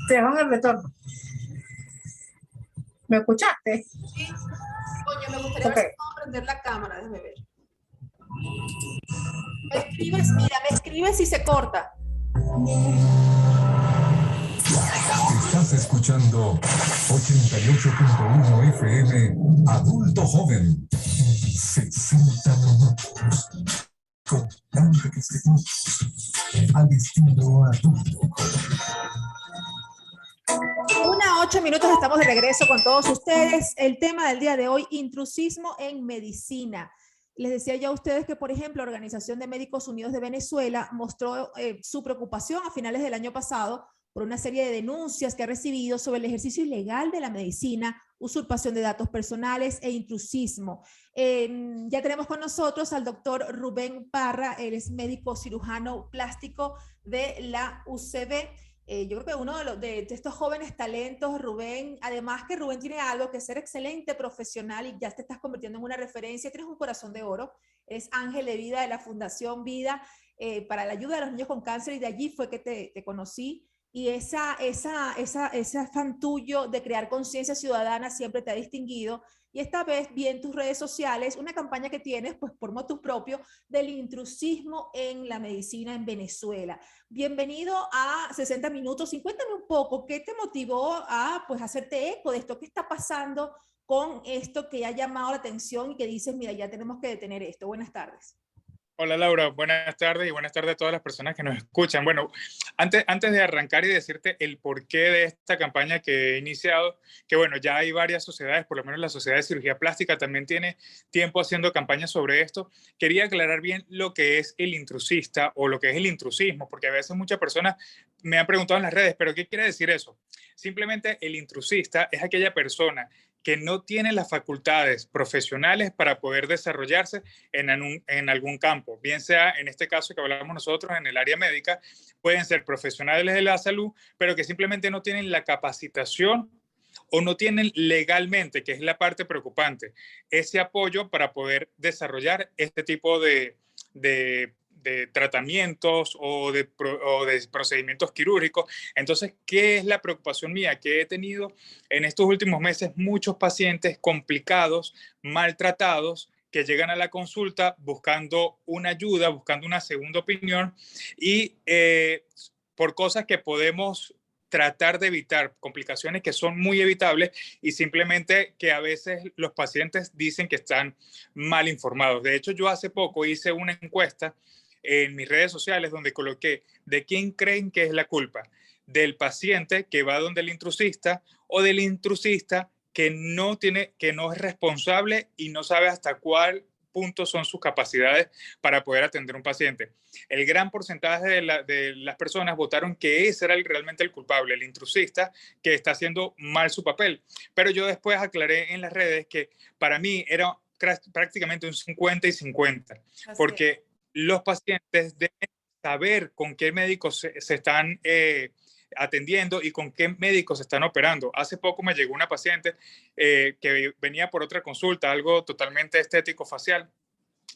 Te hago el retorno. ¿Me escuchaste? Sí. Oye, me gustaría Ok. ver si puedo prender la cámara, déjame ver. Me escribes, mira, me escribes si se corta. Estás escuchando 88.1 FM Adulto Joven. 60 minutos. Contando que estemos al estilo adulto. 1:08, estamos de regreso con todos ustedes. El tema del día de hoy, intrusismo en medicina. Les decía ya a ustedes que, por ejemplo, la Organización de Médicos Unidos de Venezuela mostró su preocupación a finales del año pasado por una serie de denuncias que ha recibido sobre el ejercicio ilegal de la medicina, usurpación de datos personales e intrusismo. Ya tenemos con nosotros al doctor Rubén Parra, él es médico cirujano plástico de la UCB. Yo creo que uno de estos jóvenes talentos, Rubén, además que Rubén tiene algo que ser excelente profesional y ya te estás convirtiendo en una referencia, tienes un corazón de oro, eres ángel de vida de la Fundación Vida para la ayuda de los niños con cáncer y de allí fue que te conocí. Y ese afán tuyo de crear conciencia ciudadana siempre te ha distinguido. Y esta vez vi en tus redes sociales una campaña que tienes, pues por motus propio, del intrusismo en la medicina en Venezuela. Bienvenido a 60 minutos. Y cuéntame un poco, ¿qué te motivó a pues hacerte eco de esto? ¿Qué está pasando con esto que ha llamado la atención y que dices, mira, ya tenemos que detener esto? Buenas tardes. Hola Laura, buenas tardes y buenas tardes a todas las personas que nos escuchan. Bueno, antes de arrancar y decirte el porqué de esta campaña que he iniciado, que bueno, ya hay varias sociedades, por lo menos la Sociedad de Cirugía Plástica también tiene tiempo haciendo campañas sobre esto, quería aclarar bien lo que es el intrusista o lo que es el intrusismo, porque a veces muchas personas me han preguntado en las redes, ¿pero qué quiere decir eso? Simplemente el intrusista es aquella persona que no tiene las facultades profesionales para poder desarrollarse en algún campo, bien sea en este caso que hablamos nosotros en el área médica, pueden ser profesionales de la salud, pero que simplemente no tienen la capacitación o no tienen legalmente, que es la parte preocupante, ese apoyo para poder desarrollar este tipo de tratamientos o de procedimientos quirúrgicos. Entonces, ¿qué es la preocupación mía? Que he tenido en estos últimos meses muchos pacientes complicados, maltratados, que llegan a la consulta buscando una ayuda, buscando una segunda opinión y por cosas que podemos tratar de evitar, complicaciones que son muy evitables y simplemente que a veces los pacientes dicen que están mal informados. De hecho, yo hace poco hice una encuesta en mis redes sociales donde coloqué de quién creen que es la culpa, del paciente que va donde el intrusista o del intrusista que no es responsable y no sabe hasta cuál punto son sus capacidades para poder atender a un paciente. El gran porcentaje de las personas votaron que ese era realmente el culpable, el intrusista que está haciendo mal su papel. Pero yo después aclaré en las redes que para mí era prácticamente un 50 y 50, porque los pacientes deben saber con qué médicos se están atendiendo y con qué médicos se están operando. Hace poco me llegó una paciente que venía por otra consulta, algo totalmente estético facial,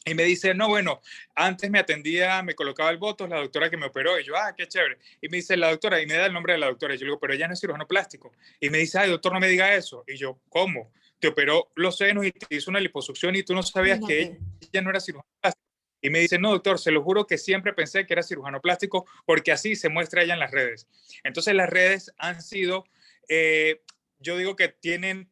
y me dice, no, bueno, antes me atendía, me colocaba el botox, la doctora que me operó, y yo, qué chévere. Y me dice la doctora, y me da el nombre de la doctora, y yo le digo, pero ella no es cirujano plástico. Y me dice, doctor, no me diga eso. Y yo, ¿cómo? Te operó los senos y te hizo una liposucción y tú no sabías que ella no era cirujano plástico. Y me dice, no, doctor, se lo juro que siempre pensé que era cirujano plástico porque así se muestra ella en las redes. Entonces las redes han sido, yo digo que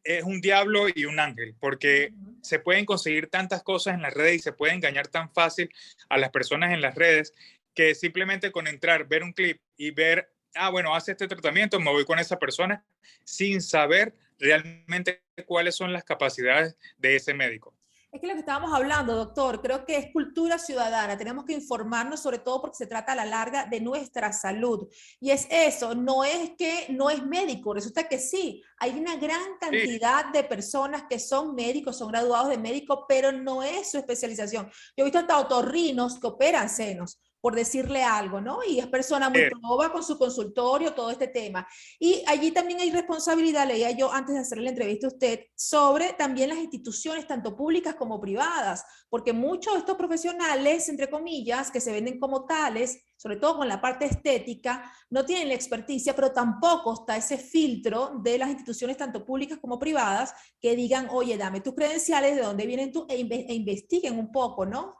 es un diablo y un ángel, porque se pueden conseguir tantas cosas en las redes y se puede engañar tan fácil a las personas en las redes que simplemente con entrar, ver un clip y ver, bueno, hace este tratamiento, me voy con esa persona sin saber realmente cuáles son las capacidades de ese médico. Es que lo que estábamos hablando, doctor, creo que es cultura ciudadana. Tenemos que informarnos, sobre todo porque se trata a la larga de nuestra salud. Y es eso, no es que no es médico, resulta que sí. Hay una gran cantidad de personas que son médicos, son graduados de médico, pero no es su especialización. Yo he visto hasta otorrinos que operan senos, por decirle algo, ¿no? Y es persona muy proba con su consultorio, todo este tema. Y allí también hay responsabilidad, leía yo antes de hacerle la entrevista a usted, sobre también las instituciones, tanto públicas como privadas, porque muchos de estos profesionales, entre comillas, que se venden como tales, sobre todo con la parte estética, no tienen la experticia, pero tampoco está ese filtro de las instituciones, tanto públicas como privadas, que digan, oye, dame tus credenciales, de dónde vienen tú, e investiguen un poco, ¿no?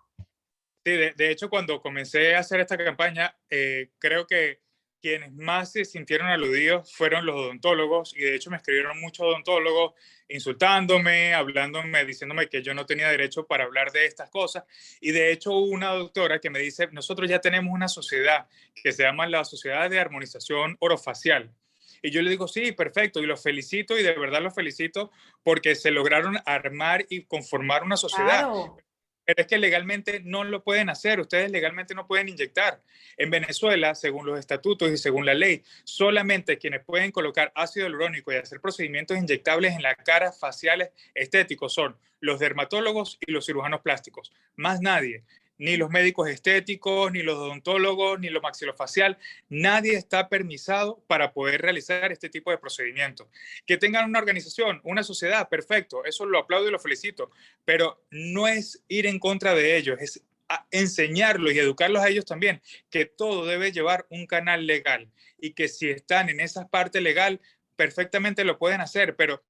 Sí, de hecho, cuando comencé a hacer esta campaña, creo que quienes más se sintieron aludidos fueron los odontólogos, y de hecho me escribieron muchos odontólogos insultándome, hablándome, diciéndome que yo no tenía derecho para hablar de estas cosas. Y de hecho hubo una doctora que me dice, nosotros ya tenemos una sociedad que se llama la Sociedad de Armonización Orofacial. Y yo le digo, sí, perfecto, y los felicito, y de verdad los felicito porque se lograron armar y conformar una sociedad. Claro. Pero es que legalmente no lo pueden hacer, ustedes legalmente no pueden inyectar. En Venezuela, según los estatutos y según la ley, solamente quienes pueden colocar ácido hialurónico y hacer procedimientos inyectables en la cara, faciales, estéticos, son los dermatólogos y los cirujanos plásticos. Más nadie, ni los médicos estéticos, ni los odontólogos, ni lo maxilofacial, nadie está permisado para poder realizar este tipo de procedimientos. Que tengan una organización, una sociedad, perfecto, eso lo aplaudo y lo felicito, pero no es ir en contra de ellos, es enseñarlos y educarlos a ellos también, que todo debe llevar un canal legal y que si están en esa parte legal, perfectamente lo pueden hacer, pero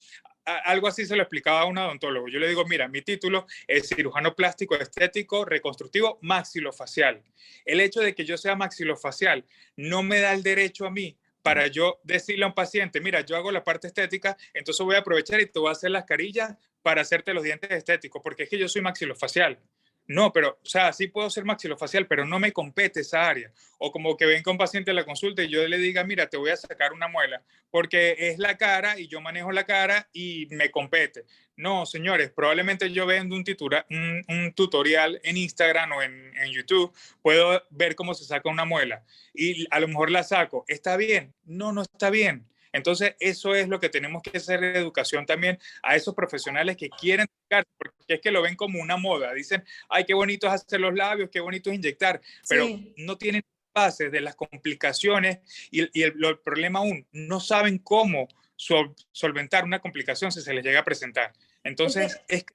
algo así se lo explicaba a un odontólogo. Yo le digo, mira, mi título es cirujano plástico estético reconstructivo maxilofacial. El hecho de que yo sea maxilofacial no me da el derecho a mí para yo decirle a un paciente, mira, yo hago la parte estética, entonces voy a aprovechar y te voy a hacer las carillas para hacerte los dientes estéticos, porque es que yo soy maxilofacial. No, pero, o sea, sí puedo ser maxilofacial, pero no me compete esa área. O como que venga un paciente a la consulta y yo le diga, mira, te voy a sacar una muela, porque es la cara y yo manejo la cara y me compete. No, señores, probablemente yo vendo un tutorial en Instagram o en YouTube, puedo ver cómo se saca una muela y a lo mejor la saco. ¿Está bien? No, no está bien. Entonces, eso es lo que tenemos que hacer en educación también a esos profesionales que quieren sacar, porque es que lo ven como una moda. Dicen, ay, qué bonito es hacer los labios, qué bonito es inyectar, pero Sí. no tienen bases de las complicaciones y el problema aún, no saben cómo solventar una complicación si se les llega a presentar. Entonces, es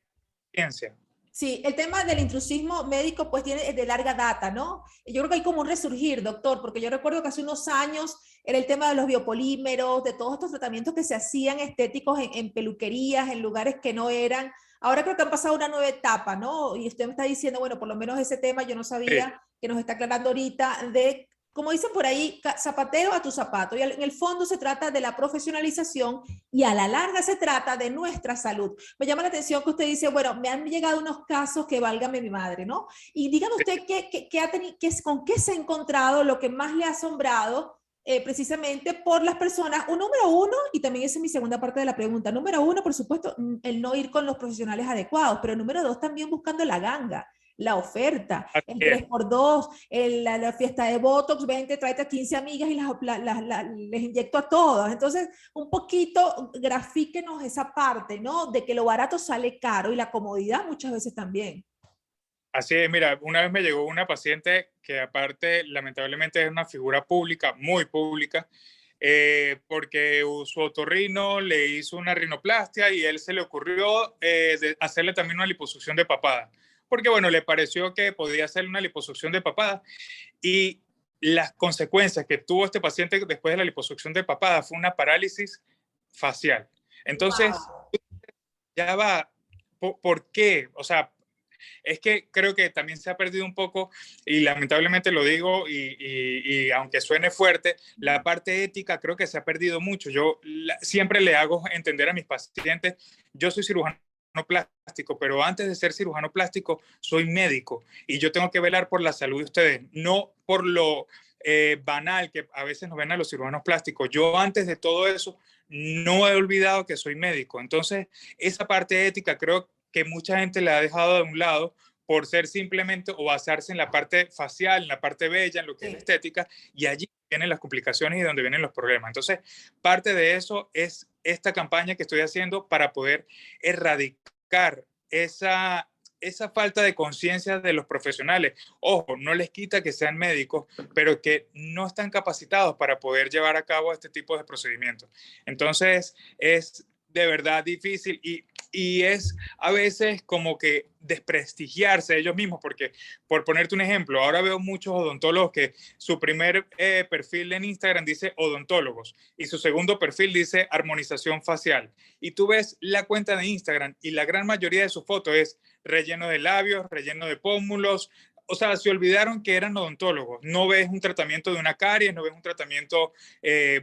ciencia. Sí, el tema del intrusismo médico pues tiene de larga data, ¿no? Yo creo que hay como un resurgir, doctor, porque yo recuerdo que hace unos años era el tema de los biopolímeros, de todos estos tratamientos que se hacían estéticos en peluquerías, en lugares que no eran. Ahora creo que han pasado una nueva etapa, ¿no? Y usted me está diciendo, bueno, por lo menos ese tema yo no Sí. sabía que nos está aclarando ahorita de, como dicen por ahí, zapatero a tu zapato. Y en el fondo se trata de la profesionalización y a la larga se trata de nuestra salud. Me llama la atención que usted dice, bueno, me han llegado unos casos que válgame mi madre, ¿no? Y dígame usted con qué se ha encontrado, lo que más le ha asombrado precisamente por las personas. Un número uno, y también esa es mi segunda parte de la pregunta. Número uno, por supuesto, el no ir con los profesionales adecuados, pero número dos, también buscando la ganga, la oferta, Así el es. 3x2, la fiesta de Botox, 20, tráete a 15 amigas y les inyecto a todas. Entonces, un poquito grafíquenos esa parte, ¿no? De que lo barato sale caro y la comodidad muchas veces también. Así es, mira, una vez me llegó una paciente que aparte lamentablemente es una figura pública, muy pública, porque su otorrino le hizo una rinoplastia y él se le ocurrió hacerle también una liposucción de papada, porque bueno, le pareció que podía hacerle una liposucción de papada y las consecuencias que tuvo este paciente después de la liposucción de papada fue una parálisis facial. Entonces, Wow. ya va, ¿por qué? O sea, es que creo que también se ha perdido un poco, y lamentablemente lo digo, y aunque suene fuerte, la parte ética creo que se ha perdido mucho. Yo siempre le hago entender a mis pacientes, yo soy cirujano plástico, pero antes de ser cirujano plástico, soy médico y yo tengo que velar por la salud de ustedes, no por lo banal que a veces nos ven a los cirujanos plásticos. Yo antes de todo eso no he olvidado que soy médico. Entonces, esa parte ética creo que mucha gente la ha dejado de un lado por ser simplemente o basarse en la parte facial, en la parte bella, en lo que es la Sí. estética, y allí vienen las complicaciones y donde vienen los problemas. Entonces, parte de eso es esta campaña que estoy haciendo para poder erradicar esa falta de conciencia de los profesionales. Ojo, no les quita que sean médicos, pero que no están capacitados para poder llevar a cabo este tipo de procedimientos. Entonces, es de verdad difícil y es a veces como que desprestigiarse ellos mismos, porque por ponerte un ejemplo, ahora veo muchos odontólogos que su primer perfil en Instagram dice odontólogos y su segundo perfil dice armonización facial. Y tú ves la cuenta de Instagram y la gran mayoría de sus fotos es relleno de labios, relleno de pómulos. O sea, se olvidaron que eran odontólogos. No ves un tratamiento de una caries, no ves un tratamiento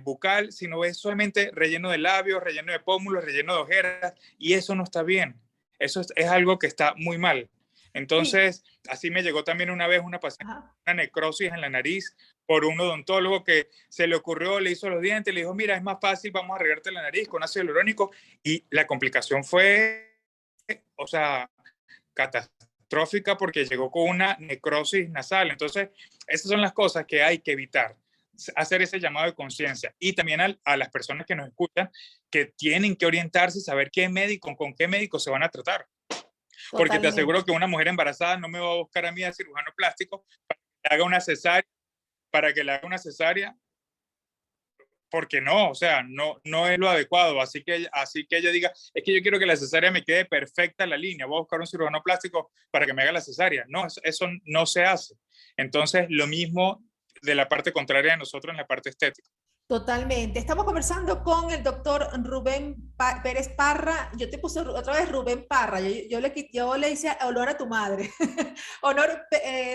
bucal, sino ves solamente relleno de labios, relleno de pómulos, relleno de ojeras, y eso no está bien. Eso es algo que está muy mal. Sí. Entonces, así me llegó también una vez una paciente Ajá. con una necrosis en la nariz por un odontólogo que se le ocurrió, le hizo los dientes, le dijo, mira, es más fácil, vamos a arreglarte la nariz con ácido hialurónico, y la complicación fue, o sea, catastrófica porque llegó con una necrosis nasal. Entonces, esas son las cosas que hay que evitar, hacer ese llamado de conciencia. Y también a las personas que nos escuchan, que tienen que orientarse y saber qué médico, con qué médico se van a tratar. Porque te aseguro Totalmente. que una mujer embarazada no me va a buscar a mí al cirujano plástico para que le haga una cesárea, porque no, o sea, no es lo adecuado. Así que ella diga, es que yo quiero que la cesárea me quede perfecta la línea, voy a buscar un cirujano plástico para que me haga la cesárea. No, eso no se hace. Entonces, lo mismo de la parte contraria de nosotros en la parte estética. Totalmente. Estamos conversando con el doctor Pérez Parra. Yo te puse otra vez Rubén Parra. Yo le hice honor a tu madre.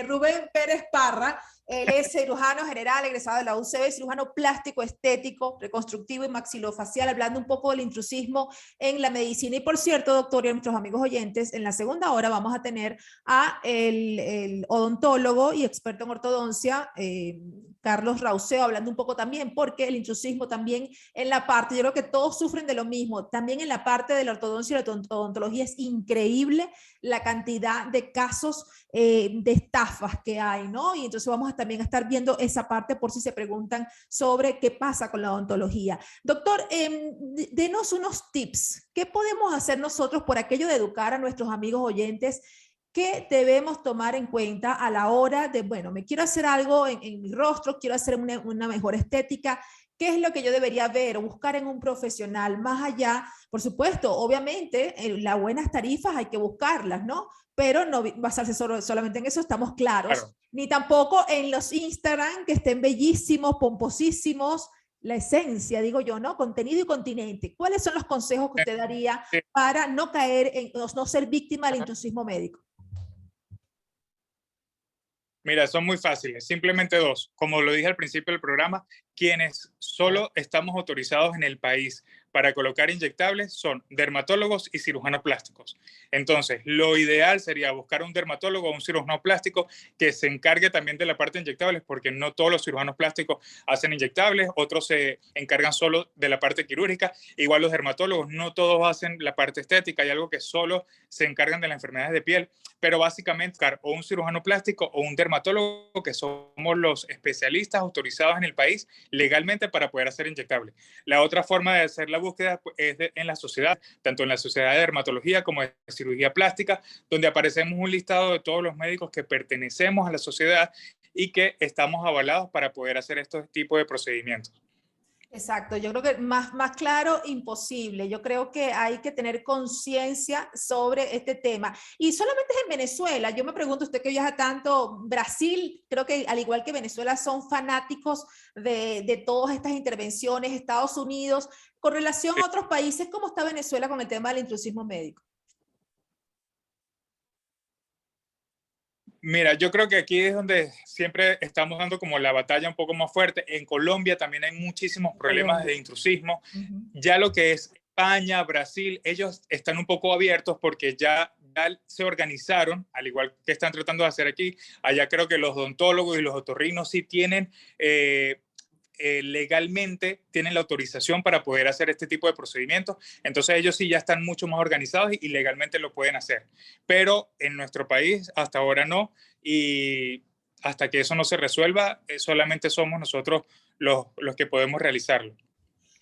Rubén Pérez Parra. Él es cirujano general, egresado de la UCB, cirujano plástico, estético, reconstructivo y maxilofacial, hablando un poco del intrusismo en la medicina. Y por cierto, doctor, y a nuestros amigos oyentes, en la segunda hora vamos a tener a el odontólogo y experto en ortodoncia, Carlos Rauseo, hablando un poco también, porque el intrusismo también en la parte, yo creo que todos sufren de lo mismo, también en la parte de la ortodoncia y la odontología es increíble la cantidad de casos de estafas que hay, ¿no? Y entonces vamos a también a estar viendo esa parte por si se preguntan sobre qué pasa con la odontología. Doctor, denos unos tips. ¿Qué podemos hacer nosotros por aquello de educar a nuestros amigos oyentes? ¿Qué debemos tomar en cuenta a la hora de, bueno, me quiero hacer algo en mi rostro, quiero hacer una mejor estética? ¿Qué es lo que yo debería ver o buscar en un profesional más allá? Por supuesto, obviamente, las buenas tarifas hay que buscarlas, ¿no? Pero no basarse solamente en eso, estamos claros. Claro. Ni tampoco en los Instagram que estén bellísimos, pomposísimos, la esencia, digo yo, ¿no? Contenido y continente. ¿Cuáles son los consejos que usted daría para no caer en, no ser víctima del intrusismo médico? Mira, son muy fáciles, simplemente dos. Como lo dije al principio del programa, quienes solo estamos autorizados en el país para colocar inyectables son dermatólogos y cirujanos plásticos. Entonces, lo ideal sería buscar un dermatólogo o un cirujano plástico que se encargue también de la parte de inyectables, porque no todos los cirujanos plásticos hacen inyectables, otros se encargan solo de la parte quirúrgica. Igual los dermatólogos, no todos hacen la parte estética, hay algo que solo se encargan de las enfermedades de piel, pero básicamente o un cirujano plástico o un dermatólogo, que somos los especialistas autorizados en el país legalmente para poder hacer inyectables. La otra forma de hacer la búsqueda es en la sociedad, tanto en la sociedad de dermatología como de cirugía plástica, donde aparecemos un listado de todos los médicos que pertenecemos a la sociedad y que estamos avalados para poder hacer estos tipos de procedimientos. Exacto, yo creo que más claro, imposible. Yo creo que hay que tener conciencia sobre este tema. Y solamente es en Venezuela. Yo me pregunto, usted que viaja tanto, Brasil, creo que al igual que Venezuela, son fanáticos de todas estas intervenciones, Estados Unidos. Con relación a otros países, ¿cómo está Venezuela con el tema del intrusismo médico? Mira, yo creo que aquí es donde siempre estamos dando como la batalla un poco más fuerte. En Colombia también hay muchísimos problemas Colombia. de intrusismo. Ya lo que es España, Brasil, ellos están un poco abiertos porque ya se organizaron, al igual que están tratando de hacer aquí. Allá creo que los odontólogos y los otorrinos sí tienen legalmente tienen la autorización para poder hacer este tipo de procedimientos. Entonces ellos sí ya están mucho más organizados y legalmente lo pueden hacer. Pero en nuestro país hasta ahora no, y hasta que eso no se resuelva, solamente somos nosotros los que podemos realizarlo.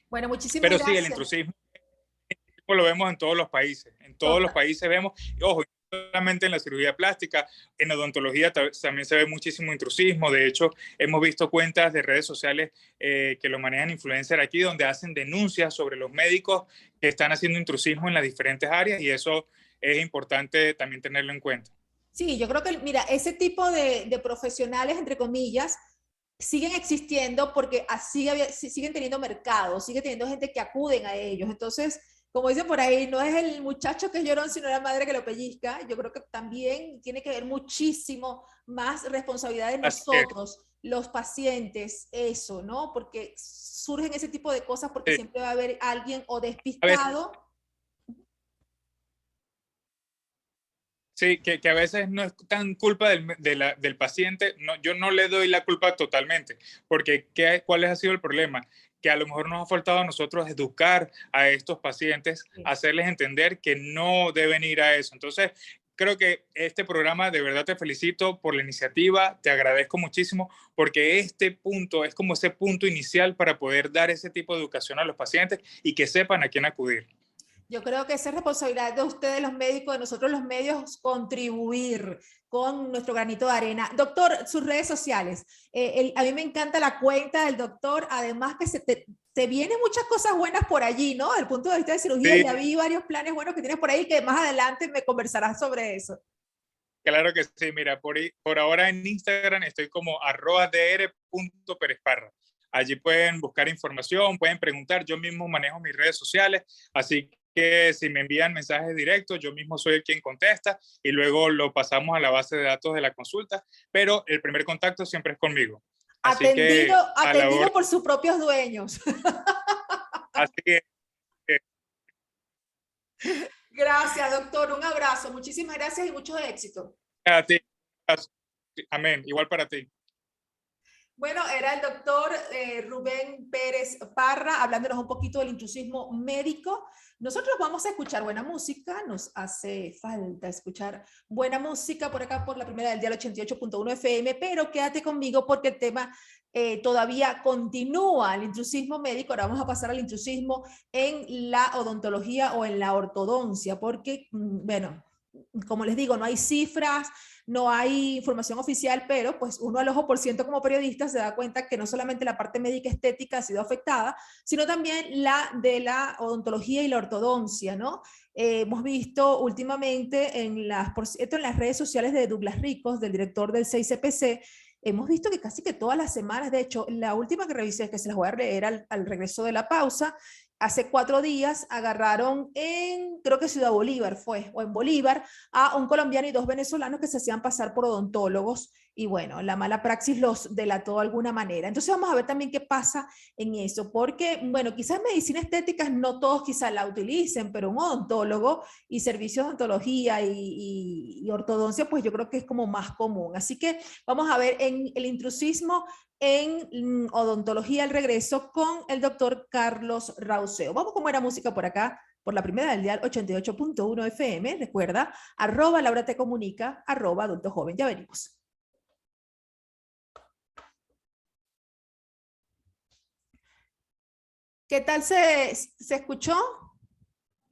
Bueno, muchísimas Pero sí, el gracias. intrusismo lo vemos en todos los países. En todos los Total. países vemos, ojo, solamente en la cirugía plástica, en odontología también se ve muchísimo intrusismo. De hecho, hemos visto cuentas de redes sociales que lo manejan influencers aquí, donde hacen denuncias sobre los médicos que están haciendo intrusismo en las diferentes áreas, y eso es importante también tenerlo en cuenta. Sí, yo creo que, mira, ese tipo de profesionales, entre comillas, siguen existiendo porque así siguen teniendo mercado, sigue teniendo gente que acuden a ellos. Entonces, como dicen por ahí, no es el muchacho que es llorón, sino la madre que lo pellizca. Yo creo que también tiene que ver muchísimo más responsabilidad de nosotros, los pacientes, eso, ¿no? Porque surgen ese tipo de cosas porque Sí. siempre va a haber alguien o despistado. Sí, que a veces no es tan culpa del paciente. No, yo no le doy la culpa totalmente, porque ¿cuál ha sido el problema? Que a lo mejor nos ha faltado a nosotros educar a estos pacientes, hacerles entender que no deben ir a eso. Entonces, creo que este programa, de verdad te felicito por la iniciativa, te agradezco muchísimo, porque este punto es como ese punto inicial para poder dar ese tipo de educación a los pacientes y que sepan a quién acudir. Yo creo que esa es responsabilidad de ustedes, los médicos, de nosotros los medios, contribuir con nuestro granito de arena. Doctor, sus redes sociales. A mí me encanta la cuenta del doctor, además que te vienen muchas cosas buenas por allí, ¿no? Desde el punto de vista de cirugía, Sí. ya vi varios planes buenos que tienes por ahí que más adelante me conversarás sobre eso. Claro que sí, mira, por ahora en Instagram estoy como @dr.perezparra. Allí pueden buscar información, pueden preguntar, yo mismo manejo mis redes sociales, así que si me envían mensajes directos, yo mismo soy el quien contesta y luego lo pasamos a la base de datos de la consulta, pero el primer contacto siempre es conmigo. Así Atendido, que atendido por sus propios dueños. Así que Gracias, doctor. Un abrazo. Muchísimas gracias y mucho éxito. a ti. Amén. Igual para ti. Bueno, era el doctor Rubén Pérez Parra hablándonos un poquito del intrusismo médico. Nosotros vamos a escuchar buena música, nos hace falta escuchar buena música por acá por la primera del día 88.1 FM, pero quédate conmigo porque el tema todavía continúa, el intrusismo médico. Ahora vamos a pasar al intrusismo en la odontología o en la ortodoncia, porque, bueno, como les digo, no hay cifras, no hay información oficial, pero pues uno al ojo por ciento como periodista se da cuenta que no solamente la parte médica estética ha sido afectada, sino también la de la odontología y la ortodoncia, ¿no? Hemos visto últimamente por cierto, en las redes sociales de Douglas Ricos, del director del 6CPC, hemos visto que casi que todas las semanas, de hecho, la última que revisé, que se las voy a leer al regreso de la pausa, hace 4 días agarraron creo que Ciudad Bolívar fue, o en Bolívar, a un colombiano y 2 venezolanos que se hacían pasar por odontólogos y bueno, la mala praxis los delató de alguna manera. Entonces vamos a ver también qué pasa en eso, porque bueno, quizás medicina estética no todos quizás la utilicen, pero un odontólogo y servicios de odontología y ortodoncia, pues yo creo que es como más común. Así que vamos a ver en el intrusismo en odontología al regreso con el doctor Carlos Rauseo. Vamos con buena música por acá, por la primera del dial 88.1 FM. Recuerda, @Laura te comunica, @adulto joven. Ya venimos. ¿Qué tal se escuchó?